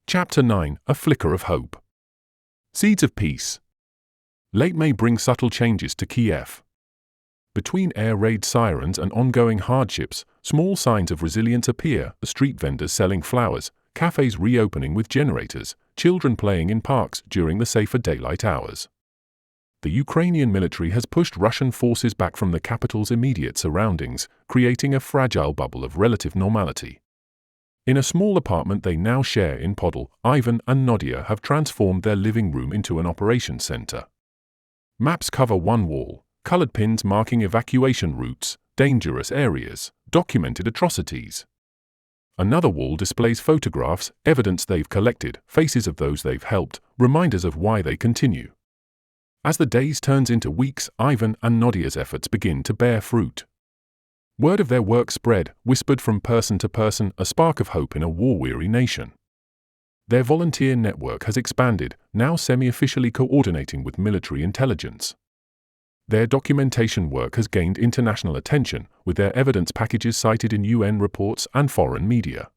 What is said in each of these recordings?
Chapter 9: A Flicker of Hope. Seeds of Peace. Late May brings subtle changes to Kiev. Between air raid sirens and ongoing hardships, small signs of resilience appear: street vendors selling flowers, cafes reopening with generators, children playing in parks during the safer daylight hours. The Ukrainian military has pushed Russian forces back from the capital's immediate surroundings, creating a fragile bubble of relative normality. In a small apartment they now share in Podol, Ivan and Nadya have transformed their living room into an operations center. Maps cover one wall, colored pins marking evacuation routes, dangerous areas, documented atrocities. Another wall displays photographs, evidence they've collected, faces of those they've helped, reminders of why they continue. As the days turns into weeks, Ivan and Nadya's efforts begin to bear fruit. Word of their work spread, whispered from person to person, a spark of hope in a war-weary nation. Their volunteer network has expanded, now semi-officially coordinating with military intelligence. Their documentation work has gained international attention, with their evidence packages cited in UN reports and foreign media.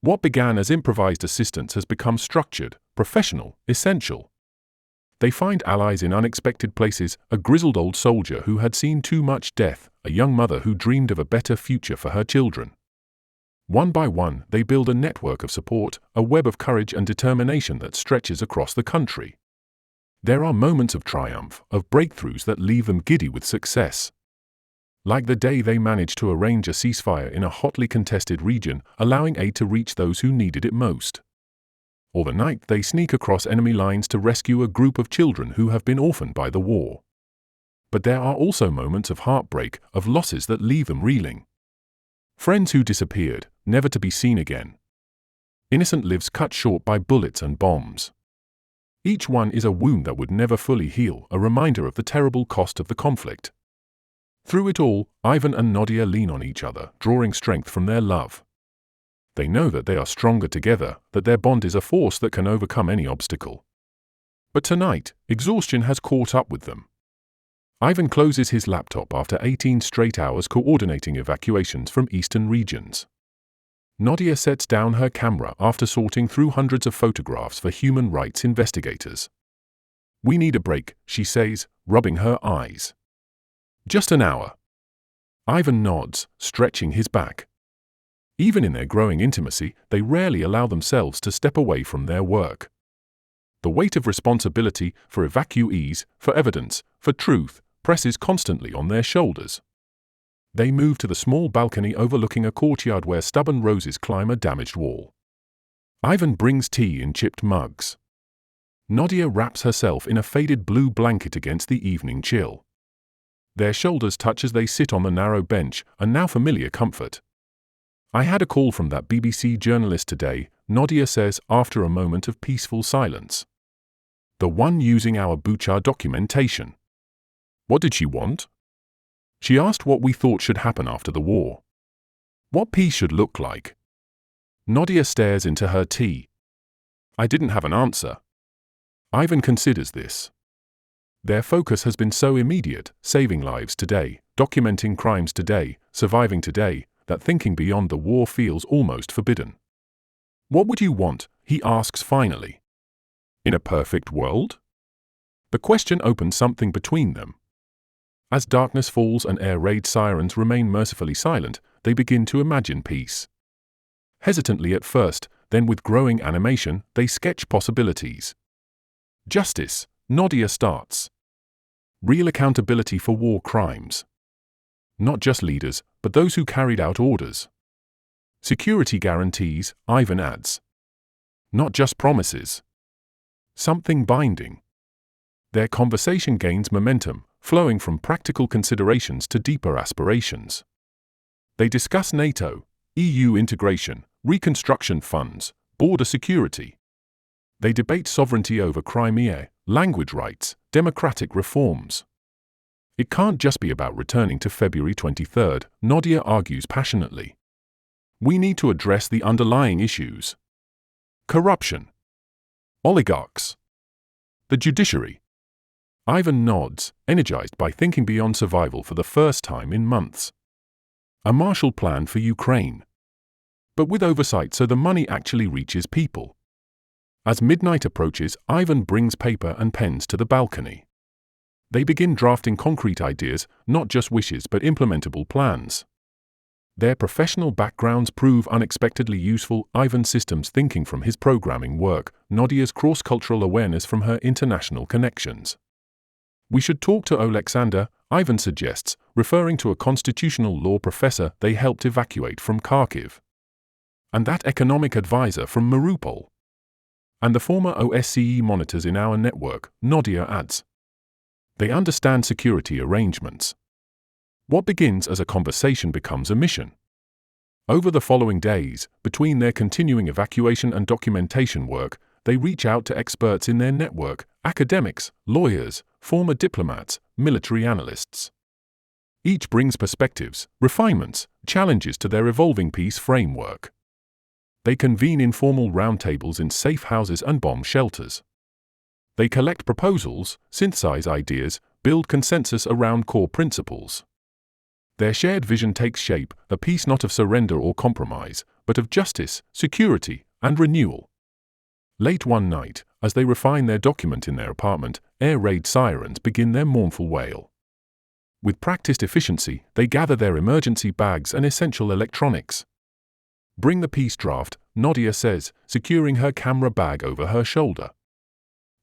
What began as improvised assistance has become structured, professional, essential. They find allies in unexpected places: a grizzled old soldier who had seen too much death, a young mother who dreamed of a better future for her children. One by one, they build a network of support, a web of courage and determination that stretches across the country. There are moments of triumph, of breakthroughs that leave them giddy with success. Like the day they managed to arrange a ceasefire in a hotly contested region, allowing aid to reach those who needed it most. Or the night they sneak across enemy lines to rescue a group of children who have been orphaned by the war. But there are also moments of heartbreak, of losses that leave them reeling. Friends who disappeared, never to be seen again. Innocent lives cut short by bullets and bombs. Each one is a wound that would never fully heal, a reminder of the terrible cost of the conflict. Through it all, Ivan and Nadya lean on each other, drawing strength from their love. They know that they are stronger together, that their bond is a force that can overcome any obstacle. But tonight, exhaustion has caught up with them. Ivan closes his laptop after 18 straight hours coordinating evacuations from eastern regions. Nadya sets down her camera after sorting through hundreds of photographs for human rights investigators. "We need a break," she says, rubbing her eyes. "Just an hour." Ivan nods, stretching his back. Even in their growing intimacy, they rarely allow themselves to step away from their work. The weight of responsibility for evacuees, for evidence, for truth, presses constantly on their shoulders. They move to the small balcony overlooking a courtyard where stubborn roses climb a damaged wall. Ivan brings tea in chipped mugs. Nadya wraps herself in a faded blue blanket against the evening chill. Their shoulders touch as they sit on the narrow bench, a now familiar comfort. "I had a call from that BBC journalist today," Nadya says after a moment of peaceful silence. "The one using our Bucha documentation." "What did she want?" "She asked what we thought should happen after the war. What peace should look like." Nadya stares into her tea. "I didn't have an answer." Ivan considers this. Their focus has been so immediate, saving lives today, documenting crimes today, surviving today, that thinking beyond the war feels almost forbidden. "What would you want?" he asks finally. "In a perfect world?" The question opens something between them. As darkness falls and air raid sirens remain mercifully silent, they begin to imagine peace. Hesitantly at first, then with growing animation, they sketch possibilities. Justice, Nadya starts. Real accountability for war crimes. Not just leaders, but those who carried out orders. Security guarantees, Ivan adds. Not just promises. Something binding. Their conversation gains momentum, flowing from practical considerations to deeper aspirations. They discuss NATO, EU integration, reconstruction funds, border security. They debate sovereignty over Crimea, language rights, democratic reforms. It can't just be about returning to February 23rd, Nadya argues passionately. We need to address the underlying issues. Corruption. Oligarchs. The judiciary. Ivan nods, energized by thinking beyond survival for the first time in months. A Marshall Plan for Ukraine. But with oversight so the money actually reaches people. As midnight approaches, Ivan brings paper and pens to the balcony. They begin drafting concrete ideas, not just wishes but implementable plans. Their professional backgrounds prove unexpectedly useful. Ivan's systems thinking from his programming work, Nadya's cross-cultural awareness from her international connections. We should talk to Oleksandr, Ivan suggests, referring to a constitutional law professor they helped evacuate from Kharkiv. And that economic advisor from Mariupol. And the former OSCE monitors in our network, Nadya adds. They understand security arrangements. What begins as a conversation becomes a mission. Over the following days, between their continuing evacuation and documentation work, they reach out to experts in their network, academics, lawyers, former diplomats, military analysts. Each brings perspectives, refinements, challenges to their evolving peace framework. They convene informal roundtables in safe houses and bomb shelters. They collect proposals, synthesize ideas, build consensus around core principles. Their shared vision takes shape, a peace not of surrender or compromise, but of justice, security, and renewal. Late one night, as they refine their document in their apartment, air raid sirens begin their mournful wail. With practiced efficiency, they gather their emergency bags and essential electronics. Bring the peace draft, Nadya says, securing her camera bag over her shoulder.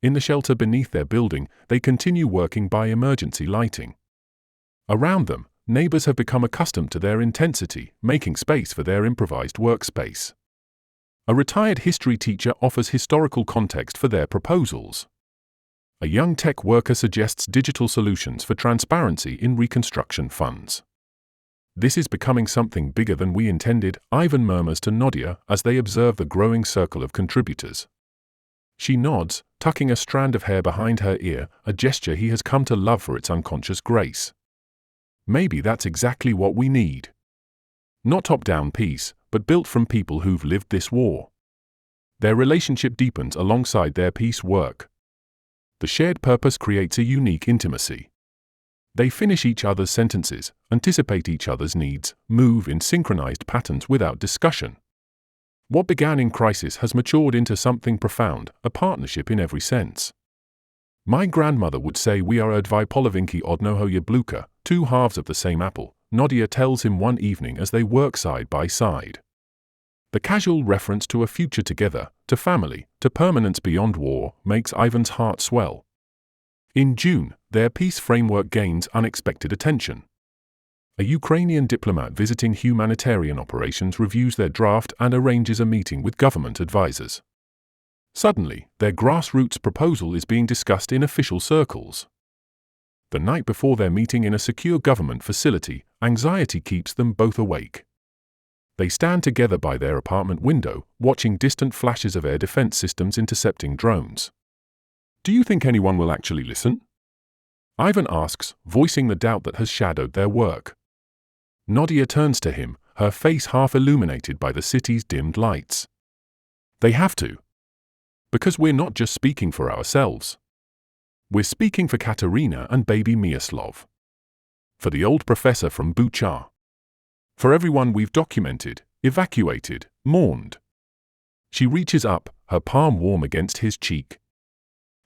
In the shelter beneath their building, they continue working by emergency lighting. Around them, neighbors have become accustomed to their intensity, making space for their improvised workspace. A retired history teacher offers historical context for their proposals. A young tech worker suggests digital solutions for transparency in reconstruction funds. This is becoming something bigger than we intended, Ivan murmurs to Nadya as they observe the growing circle of contributors. She nods, tucking a strand of hair behind her ear, a gesture he has come to love for its unconscious grace. Maybe that's exactly what we need. Not top-down peace, but built from people who've lived this war. Their relationship deepens alongside their peace work. The shared purpose creates a unique intimacy. They finish each other's sentences, anticipate each other's needs, move in synchronized patterns without discussion. What began in crisis has matured into something profound, a partnership in every sense. My grandmother would say we are dwie polovinki odnoho jabłka, two halves of the same apple, Nadya tells him one evening as they work side by side. The casual reference to a future together, to family, to permanence beyond war, makes Ivan's heart swell. In June, their peace framework gains unexpected attention. A Ukrainian diplomat visiting humanitarian operations reviews their draft and arranges a meeting with government advisors. Suddenly, their grassroots proposal is being discussed in official circles. The night before their meeting in a secure government facility, anxiety keeps them both awake. They stand together by their apartment window, watching distant flashes of air defense systems intercepting drones. Do you think anyone will actually listen? Ivan asks, voicing the doubt that has shadowed their work. Nadya turns to him, her face half illuminated by the city's dimmed lights. They have to. Because we're not just speaking for ourselves. We're speaking for Katerina and baby Miaslav. For the old professor from Bucha. For everyone we've documented, evacuated, mourned. She reaches up, her palm warm against his cheek.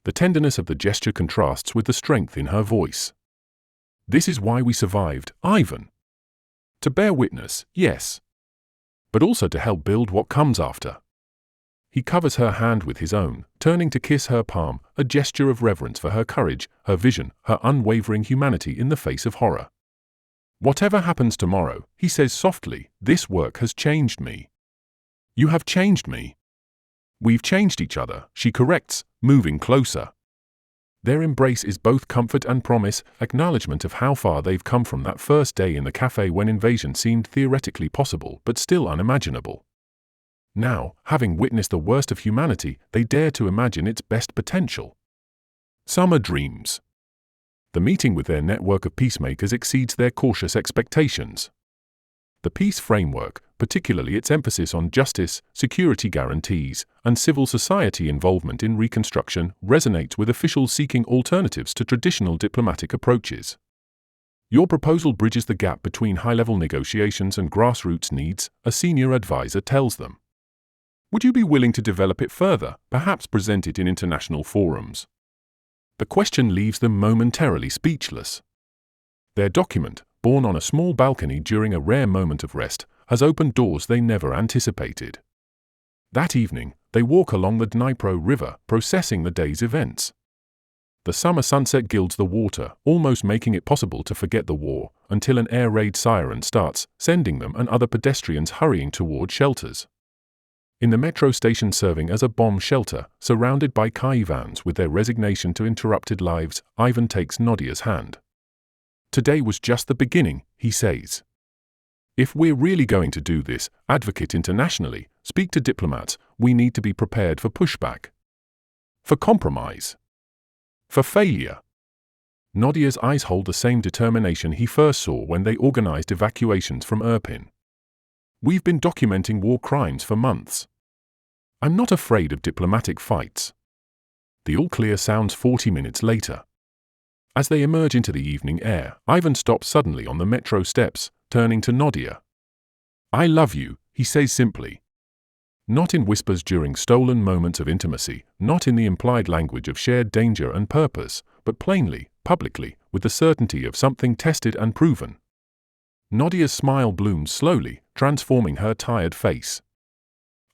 The tenderness of the gesture contrasts with the strength in her voice. This is why we survived, Ivan. To bear witness, yes. But also to help build what comes after. He covers her hand with his own, turning to kiss her palm, a gesture of reverence for her courage, her vision, her unwavering humanity in the face of horror. Whatever happens tomorrow, he says softly, this work has changed me. You have changed me. We've changed each other, she corrects, moving closer. Their embrace is both comfort and promise, acknowledgement of how far they've come from that first day in the cafe when invasion seemed theoretically possible but still unimaginable. Now, having witnessed the worst of humanity, they dare to imagine its best potential. Summer dreams. The meeting with their network of peacemakers exceeds their cautious expectations. The peace framework, particularly its emphasis on justice, security guarantees, and civil society involvement in reconstruction, resonates with officials seeking alternatives to traditional diplomatic approaches. Your proposal bridges the gap between high-level negotiations and grassroots needs, a senior advisor tells them. Would you be willing to develop it further, perhaps present it in international forums? The question leaves them momentarily speechless. Their document, born on a small balcony during a rare moment of rest, has opened doors they never anticipated. That evening, they walk along the Dnipro River, processing the day's events. The summer sunset gilds the water, almost making it possible to forget the war, until an air raid siren starts, sending them and other pedestrians hurrying toward shelters. In the metro station serving as a bomb shelter, surrounded by caravans with their resignation to interrupted lives, Ivan takes Nadya's hand. Today was just the beginning, he says. If we're really going to do this, advocate internationally, speak to diplomats, we need to be prepared for pushback. For compromise. For failure. Nadya's eyes hold the same determination he first saw when they organized evacuations from Irpin. We've been documenting war crimes for months. I'm not afraid of diplomatic fights. The all clear sounds 40 minutes later. As they emerge into the evening air, Ivan stops suddenly on the metro steps, turning to Nadya. I love you, he says simply. Not in whispers during stolen moments of intimacy, not in the implied language of shared danger and purpose, but plainly, publicly, with the certainty of something tested and proven. Nadya's smile blooms slowly, transforming her tired face.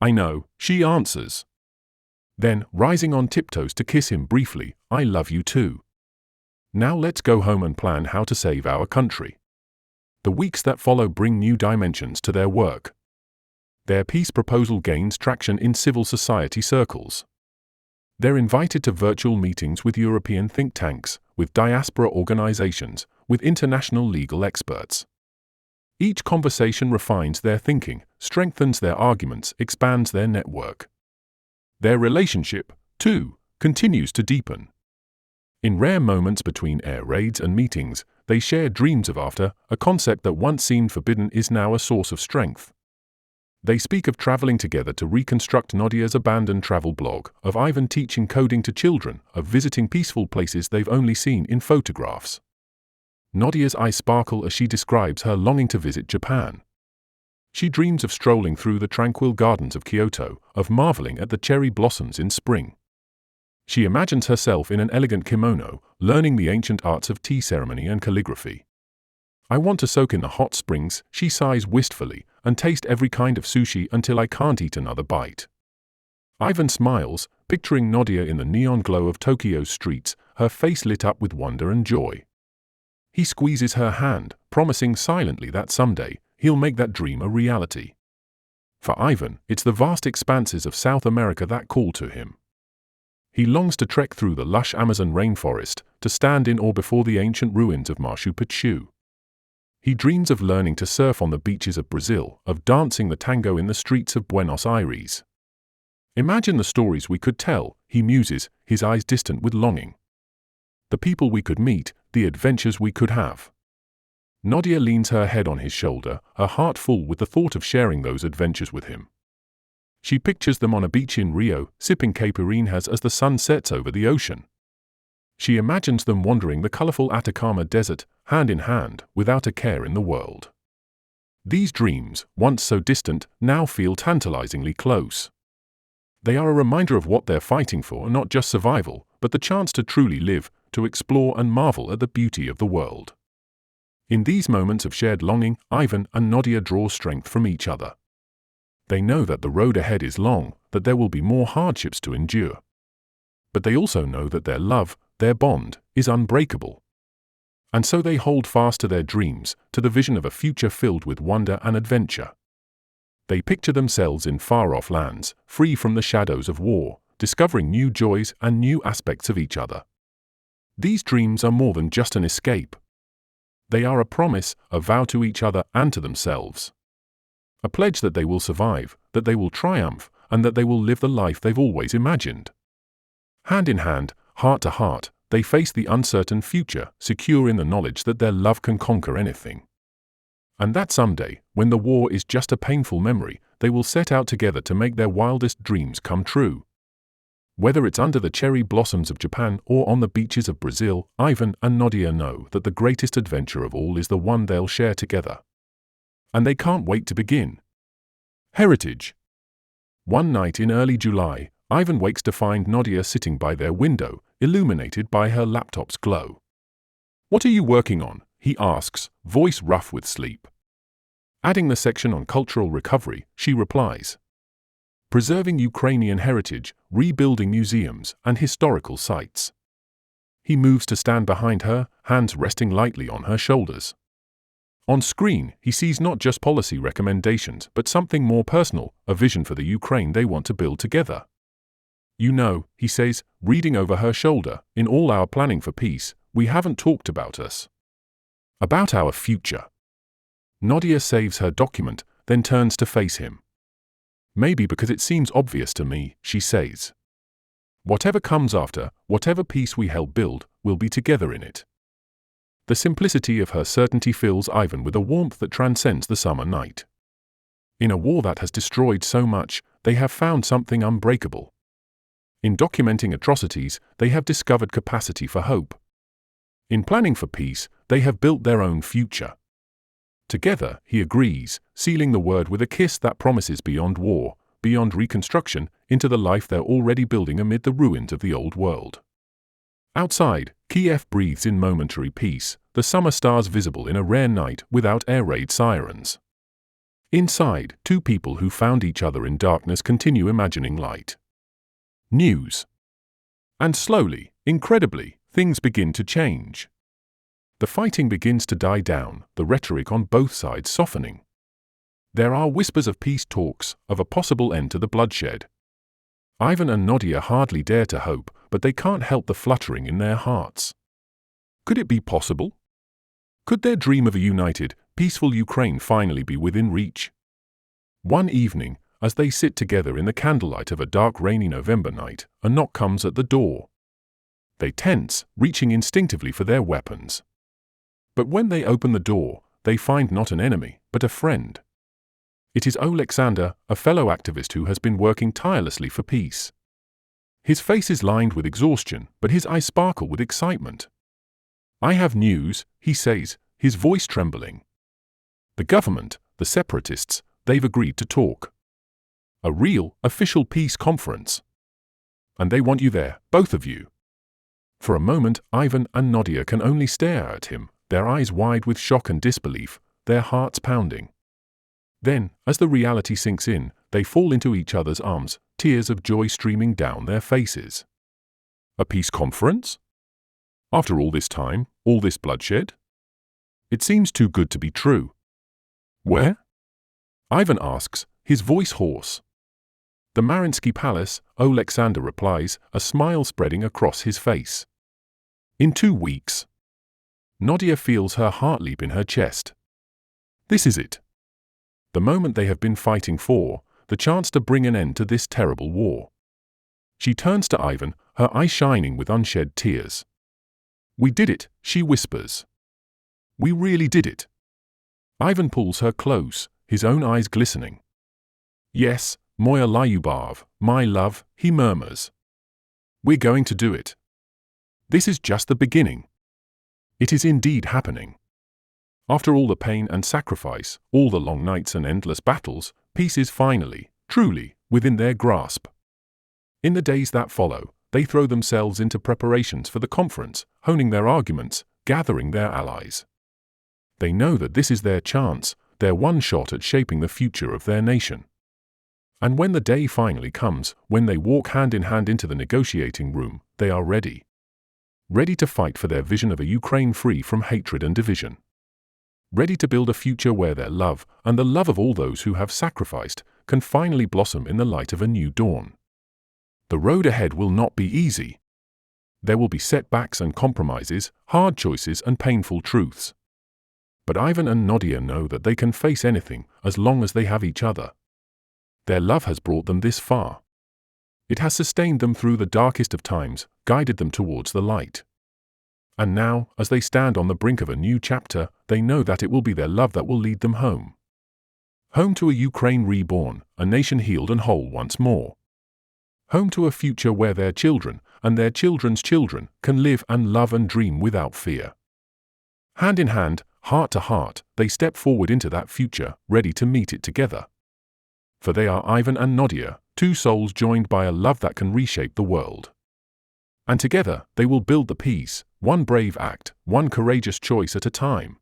I know, she answers. Then, rising on tiptoes to kiss him briefly, I love you too. Now let's go home and plan how to save our country. The weeks that follow bring new dimensions to their work. Their peace proposal gains traction in civil society circles. They're invited to virtual meetings with European think tanks, with diaspora organizations, with international legal experts. Each conversation refines their thinking, strengthens their arguments, expands their network. Their relationship, too, continues to deepen. In rare moments between air raids and meetings, they share dreams of after, a concept that once seemed forbidden is now a source of strength. They speak of traveling together to reconstruct Nadya's abandoned travel blog, of Ivan teaching coding to children, of visiting peaceful places they've only seen in photographs. Nadya's eyes sparkle as she describes her longing to visit Japan. She dreams of strolling through the tranquil gardens of Kyoto, of marveling at the cherry blossoms in spring. She imagines herself in an elegant kimono, learning the ancient arts of tea ceremony and calligraphy. I want to soak in the hot springs, she sighs wistfully, and taste every kind of sushi until I can't eat another bite. Ivan smiles, picturing Nadya in the neon glow of Tokyo's streets, her face lit up with wonder and joy. He squeezes her hand, promising silently that someday, he'll make that dream a reality. For Ivan, it's the vast expanses of South America that call to him. He longs to trek through the lush Amazon rainforest, to stand in awe before the ancient ruins of Machu Picchu. He dreams of learning to surf on the beaches of Brazil, of dancing the tango in the streets of Buenos Aires. Imagine the stories we could tell, he muses, his eyes distant with longing. The people we could meet, the adventures we could have. Nadya leans her head on his shoulder, her heart full with the thought of sharing those adventures with him. She pictures them on a beach in Rio, sipping caipirinhas as the sun sets over the ocean. She imagines them wandering the colorful Atacama Desert, hand in hand, without a care in the world. These dreams, once so distant, now feel tantalizingly close. They are a reminder of what they're fighting for, not just survival, but the chance to truly live, to explore and marvel at the beauty of the world. In these moments of shared longing, Ivan and Nadya draw strength from each other. They know that the road ahead is long, that there will be more hardships to endure. But they also know that their love, their bond, is unbreakable. And so they hold fast to their dreams, to the vision of a future filled with wonder and adventure. They picture themselves in far-off lands, free from the shadows of war, discovering new joys and new aspects of each other. These dreams are more than just an escape. They are a promise, a vow to each other and to themselves. A pledge that they will survive, that they will triumph, and that they will live the life they've always imagined. Hand in hand, heart to heart, they face the uncertain future, secure in the knowledge that their love can conquer anything. And that someday, when the war is just a painful memory, they will set out together to make their wildest dreams come true. Whether it's under the cherry blossoms of Japan or on the beaches of Brazil, Ivan and Nadya know that the greatest adventure of all is the one they'll share together. And they can't wait to begin. Heritage. One night in early July, Ivan wakes to find Nadya sitting by their window, illuminated by her laptop's glow. "What are you working on?" he asks, voice rough with sleep. Adding the section on cultural recovery, she replies, "Preserving Ukrainian heritage, rebuilding museums and historical sites." He moves to stand behind her, hands resting lightly on her shoulders. On screen, he sees not just policy recommendations but something more personal, a vision for the Ukraine they want to build together. "You know," he says, reading over her shoulder, "in all our planning for peace, we haven't talked about us. About our future." Nadya saves her document, then turns to face him. "Maybe because it seems obvious to me," she says. "Whatever comes after, whatever peace we help build, we'll be together in it." The simplicity of her certainty fills Ivan with a warmth that transcends the summer night. In a war that has destroyed so much, they have found something unbreakable. In documenting atrocities, they have discovered capacity for hope. In planning for peace, they have built their own future. Together, he agrees, sealing the word with a kiss that promises beyond war, beyond reconstruction, into the life they're already building amid the ruins of the old world. Outside, Kiev breathes in momentary peace, the summer stars visible in a rare night without air raid sirens. Inside, two people who found each other in darkness continue imagining light. News. And slowly, incredibly, things begin to change. The fighting begins to die down, the rhetoric on both sides softening. There are whispers of peace talks, of a possible end to the bloodshed. Ivan and Nadya hardly dare to hope, but they can't help the fluttering in their hearts. Could it be possible? Could their dream of a united, peaceful Ukraine finally be within reach? One evening, as they sit together in the candlelight of a dark rainy November night, a knock comes at the door. They tense, reaching instinctively for their weapons. But when they open the door, they find not an enemy, but a friend. It is Oleksandr, a fellow activist who has been working tirelessly for peace. His face is lined with exhaustion, but his eyes sparkle with excitement. "I have news," he says, his voice trembling. "The government, the separatists, they've agreed to talk. A real, official peace conference. And they want you there, both of you." For a moment, Ivan and Nadya can only stare at him, their eyes wide with shock and disbelief, their hearts pounding. Then, as the reality sinks in, they fall into each other's arms, tears of joy streaming down their faces. A peace conference? After all this time, all this bloodshed? It seems too good to be true. "Where?" Ivan asks, his voice hoarse. "The Mariinsky Palace," Oleksandr replies, a smile spreading across his face. "In 2 weeks." Nadya feels her heart leap in her chest. This is it. The moment they have been fighting for, the chance to bring an end to this terrible war. She turns to Ivan, her eyes shining with unshed tears. "We did it," she whispers. "We really did it." Ivan pulls her close, his own eyes glistening. "Yes, Moya Lyubov, my love," he murmurs. "We're going to do it. This is just the beginning." It is indeed happening. After all the pain and sacrifice, all the long nights and endless battles, peace is finally, truly, within their grasp. In the days that follow, they throw themselves into preparations for the conference, honing their arguments, gathering their allies. They know that this is their chance, their one shot at shaping the future of their nation. And when the day finally comes, when they walk hand in hand into the negotiating room, they are ready. Ready to fight for their vision of a Ukraine free from hatred and division. Ready to build a future where their love, and the love of all those who have sacrificed, can finally blossom in the light of a new dawn. The road ahead will not be easy. There will be setbacks and compromises, hard choices and painful truths. But Ivan and Nadya know that they can face anything, as long as they have each other. Their love has brought them this far. It has sustained them through the darkest of times, guided them towards the light. And now, as they stand on the brink of a new chapter, they know that it will be their love that will lead them home. Home to a Ukraine reborn, a nation healed and whole once more. Home to a future where their children, and their children's children, can live and love and dream without fear. Hand in hand, heart to heart, they step forward into that future, ready to meet it together. For they are Ivan and Nadya, two souls joined by a love that can reshape the world. And together, they will build the peace, one brave act, one courageous choice at a time.